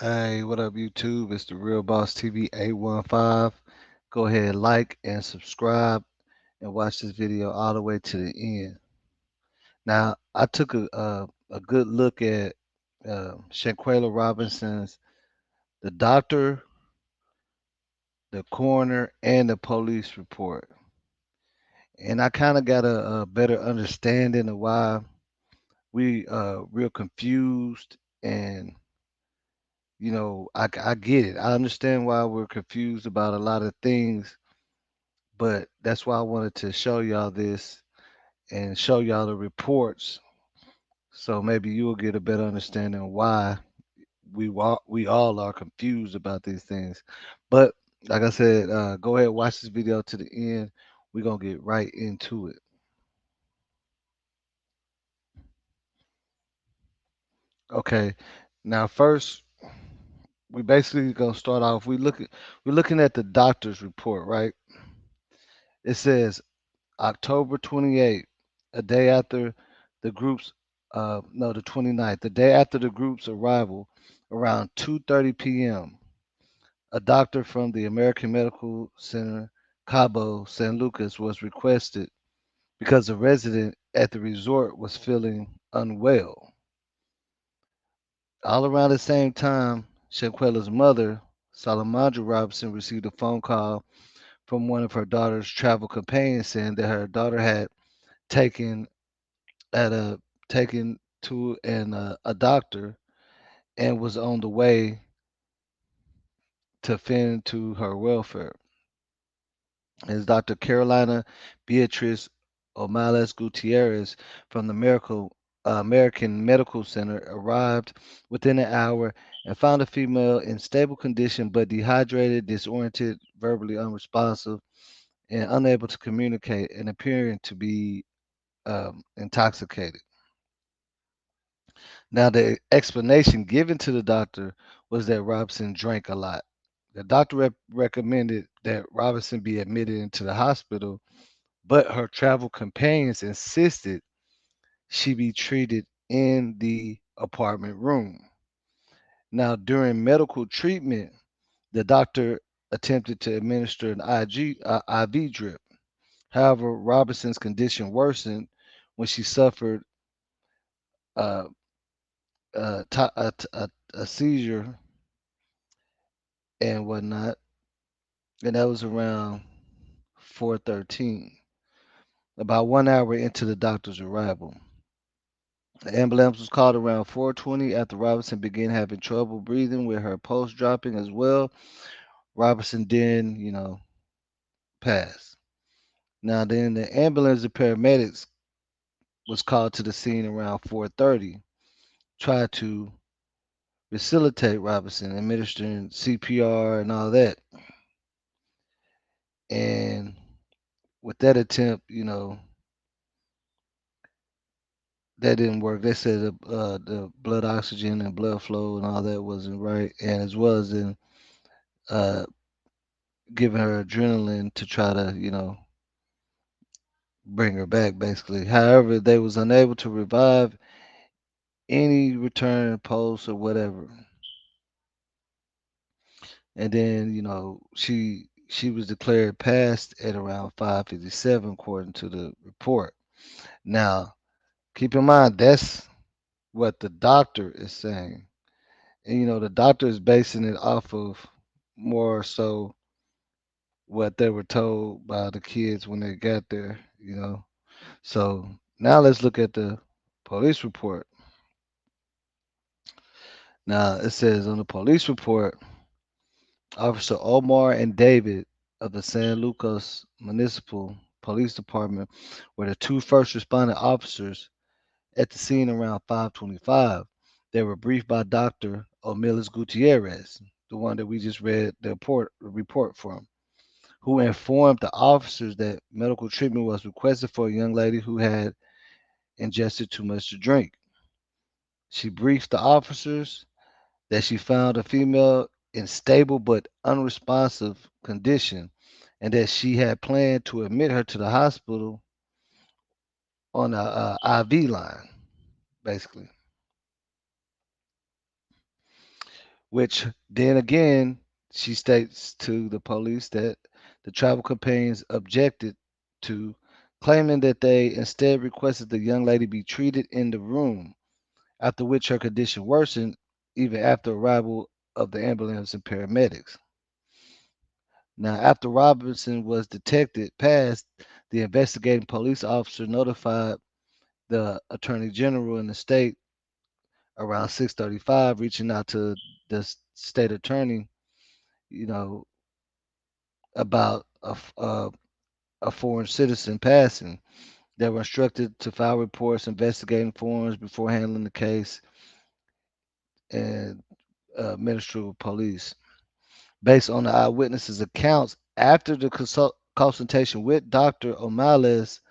Hey, what up, YouTube? It's the Real Boss TV 815. Go ahead, like and subscribe, and watch this video all the way to the end. Now, I took a good look at Shanaquella Robinson's the doctor, the coroner, and the police report, and I kind of got a better understanding of why we real confused. And I get it. I understand why we're confused about a lot of things, but that's why I wanted to show y'all this and show y'all the reports, so maybe you'll get a better understanding of why we all are confused about these things. But like I said, go ahead, watch this video to the end. We're gonna get right into it. Okay. Now first, we basically gonna start off. We're looking at the doctor's report, right? It says October 28th, a day after the group's no, the 29th, the day after the group's arrival, around 2:30 p.m. A doctor from the American Medical Center, Cabo San Lucas, was requested because a resident at the resort was feeling unwell. All around the same time, Shaquella's mother, Salamandra Robinson, received a phone call from one of her daughter's travel companions saying that her daughter had taken at a taken to a doctor and was on the way to fend to her welfare. As Dr. Carolina Beatriz Omales Gutierrez from the American Medical Center arrived within an hour and found a female in stable condition but dehydrated, disoriented, verbally unresponsive, and unable to communicate and appearing to be intoxicated. Now, the explanation given to the doctor was that Robinson drank a lot. The doctor recommended that Robinson be admitted into the hospital, but her travel companions insisted she be treated in the apartment room. Now, during medical treatment, the doctor attempted to administer an IV drip. However, Robinson's condition worsened when she suffered uh, a seizure and whatnot, and that was around 4:13, about 1 hour into the doctor's arrival. The ambulance was called around 4:20 after Robinson began having trouble breathing with her pulse dropping as well. Robinson then, passed. Now then the ambulance and paramedics was called to the scene around 4:30, tried to resuscitate Robinson, administering CPR and all that. And with that attempt, that didn't work. They said the blood oxygen and blood flow and all that wasn't right, and as well as in uh, giving her adrenaline to try to, bring her back, basically. However, they was unable to revive any return pulse or whatever. And then, she was declared passed at around 5:57, according to the report. Now, keep in mind that's what the doctor is saying. And the doctor is basing it off of more so what they were told by the kids when they got there. So now let's look at the police report. Now it says on the police report, Officer Omar and David of the San Lucas Municipal Police Department were the two first responding officers at the scene around 5:25. They were briefed by Dr. Omilis Gutierrez, the one that we just read the report from, who informed the officers that medical treatment was requested for a young lady who had ingested too much to drink. She briefed the officers that she found a female in stable but unresponsive condition and that she had planned to admit her to the hospital on a IV line, basically. which then again, she states to the police that the travel companions objected to, claiming that they instead requested the young lady be treated in the room, after which her condition worsened even after arrival of the ambulance and paramedics. Now, after Robinson was detected past, the investigating police officer notified the attorney general in the state around 6:35, reaching out to the state attorney, you know, about a foreign citizen passing. They were instructed to file reports, investigating forms before handling the case, and administer police. Based on the eyewitnesses' accounts, after the consultation with Dr. O'Malley's,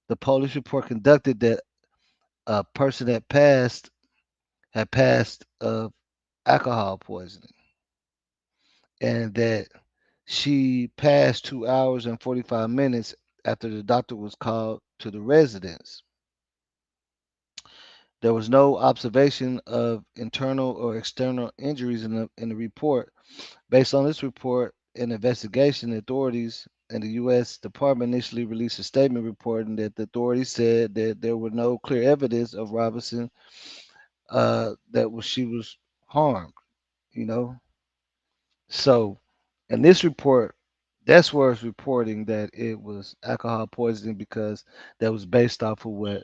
the police report conducted that a person that passed had passed of alcohol poisoning, and that she passed 2 hours and 45 minutes after the doctor was called to the residence. There was no observation of internal or external injuries in the report. Based on this report and investigation, the authorities and the U.S. Department initially released a statement reporting that the authorities said that there were no clear evidence of Robinson she was harmed. You know, so in this report, that's where it's reporting that it was alcohol poisoning because that was based off of what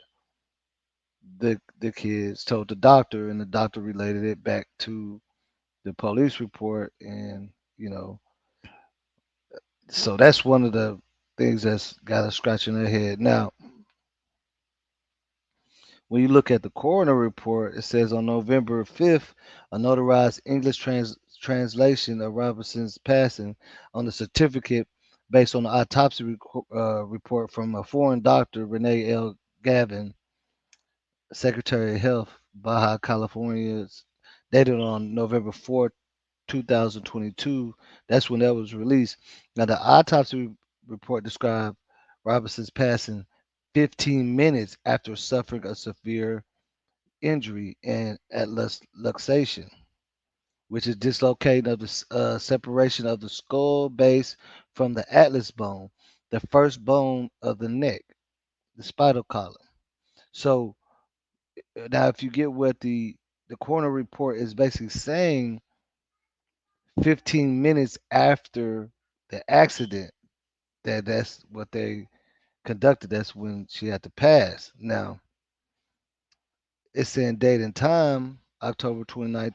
the kids told the doctor, and the doctor related it back to the police report, and so that's one of the things that's got us scratching their head. Now, when you look at the coroner report, it says on November 5th, a notarized English translation of Robinson's passing on the certificate based on the autopsy report from a foreign doctor, Renee L. Gavin, Secretary of Health, Baja California, dated on November 4th, 2022. That's when that was released. Now, the autopsy report described Robinson's passing 15 minutes after suffering a severe injury and luxation, which is dislocating of the separation of the skull base from the atlas bone, the first bone of the neck, the spinal column. So now, if you get what the coroner report is basically saying, 15 minutes after the accident, that's what they conducted. That's when she had to pass. Now, it's saying date and time, October 29th,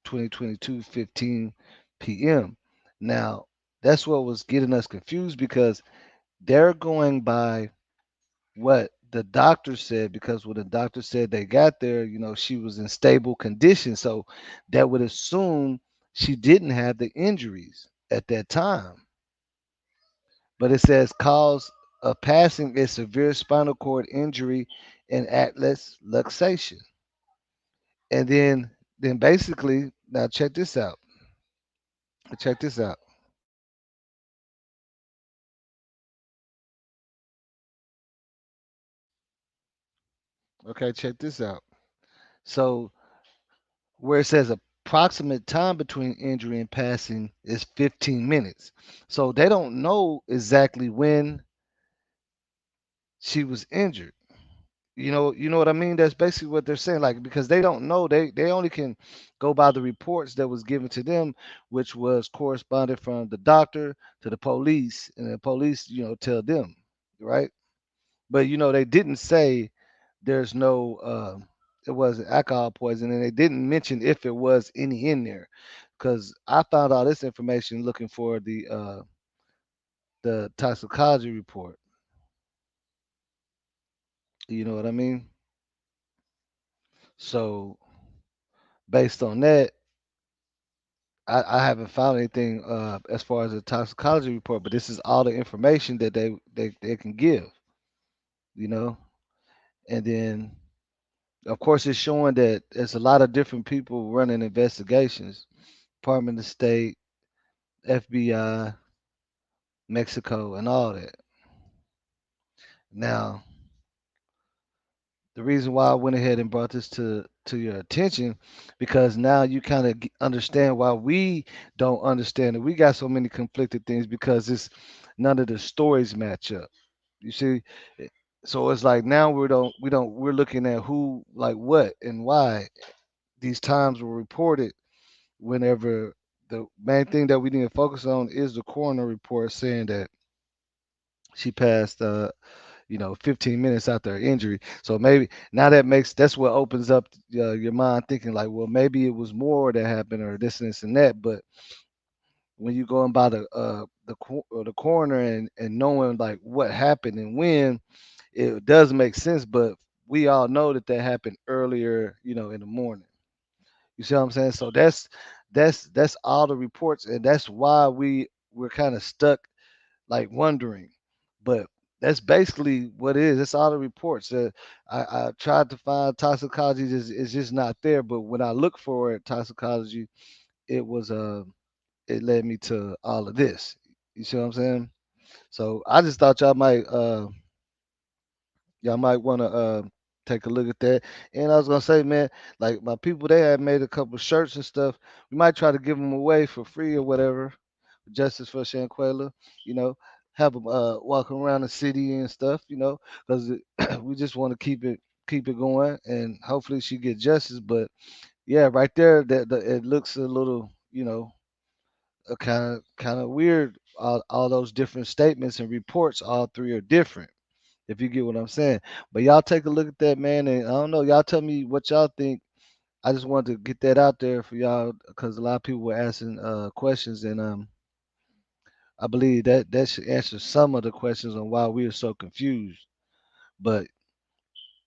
2022, 15 p.m. Now, that's what was getting us confused because they're going by what the doctor said, because when the doctor said they got there, she was in stable condition. So that would assume she didn't have the injuries at that time. But it says cause of passing is severe spinal cord injury and atlas luxation. And then basically, now check this out. Check this out. Okay, check this out. So where it says approximate time between injury and passing is 15 minutes. So they don't know exactly when she was injured. You know what I mean? That's basically what they're saying. Like, because they don't know, they only can go by the reports that was given to them, which was corresponded from the doctor to the police, and the police, tell them, right? But they didn't say there's no it was alcohol poisoning, and they didn't mention if it was any in there, because I found all this information looking for the toxicology report. You know what I mean? So based on that, I haven't found anything as far as the toxicology report, but this is all the information that they can give, you know. And then of course it's showing that there's a lot of different people running investigations, Department of State, FBI, Mexico, and all that. Now, The reason why I went ahead and brought this to your attention, because now you kind of understand why we don't understand it. We got so many conflicted things because it's none of the stories match up. You see, Eh, so it's like now we're looking at who, like, what and why these times were reported. Whenever the main thing that we need to focus on is the coroner report saying that she passed 15 minutes after her injury. So maybe now that's what opens up your mind thinking like, well, maybe it was more that happened or this and that. But when you're going by the coroner and knowing like what happened and when, it does make sense. But we all know that that happened earlier, in the morning. You see what I'm saying? So that's all the reports, and that's why we're kind of stuck, like, wondering. But that's basically what it is. It's all the reports. I tried to find toxicology, it's just not there. But when I looked for it, toxicology, it was it led me to all of this. You see what I'm saying? So I just thought y'all might want to take a look at that. And I was gonna say, man, like my people, they had made a couple shirts and stuff. We might try to give them away for free or whatever. Justice for Shanaquella, you know, have them walk around the city and stuff, because we just want to keep it going, and hopefully she get justice. But yeah, right there, that it looks a little, kind of weird. All those different statements and reports, all three are different, if you get what I'm saying. But y'all take a look at that, man, and I don't know, y'all tell me what y'all think. I just wanted to get that out there for y'all because a lot of people were asking questions, and I believe that should answer some of the questions on why we are so confused. But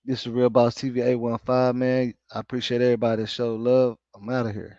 this is Real Boss TV 815, man. I appreciate everybody that showed love. I'm out of here.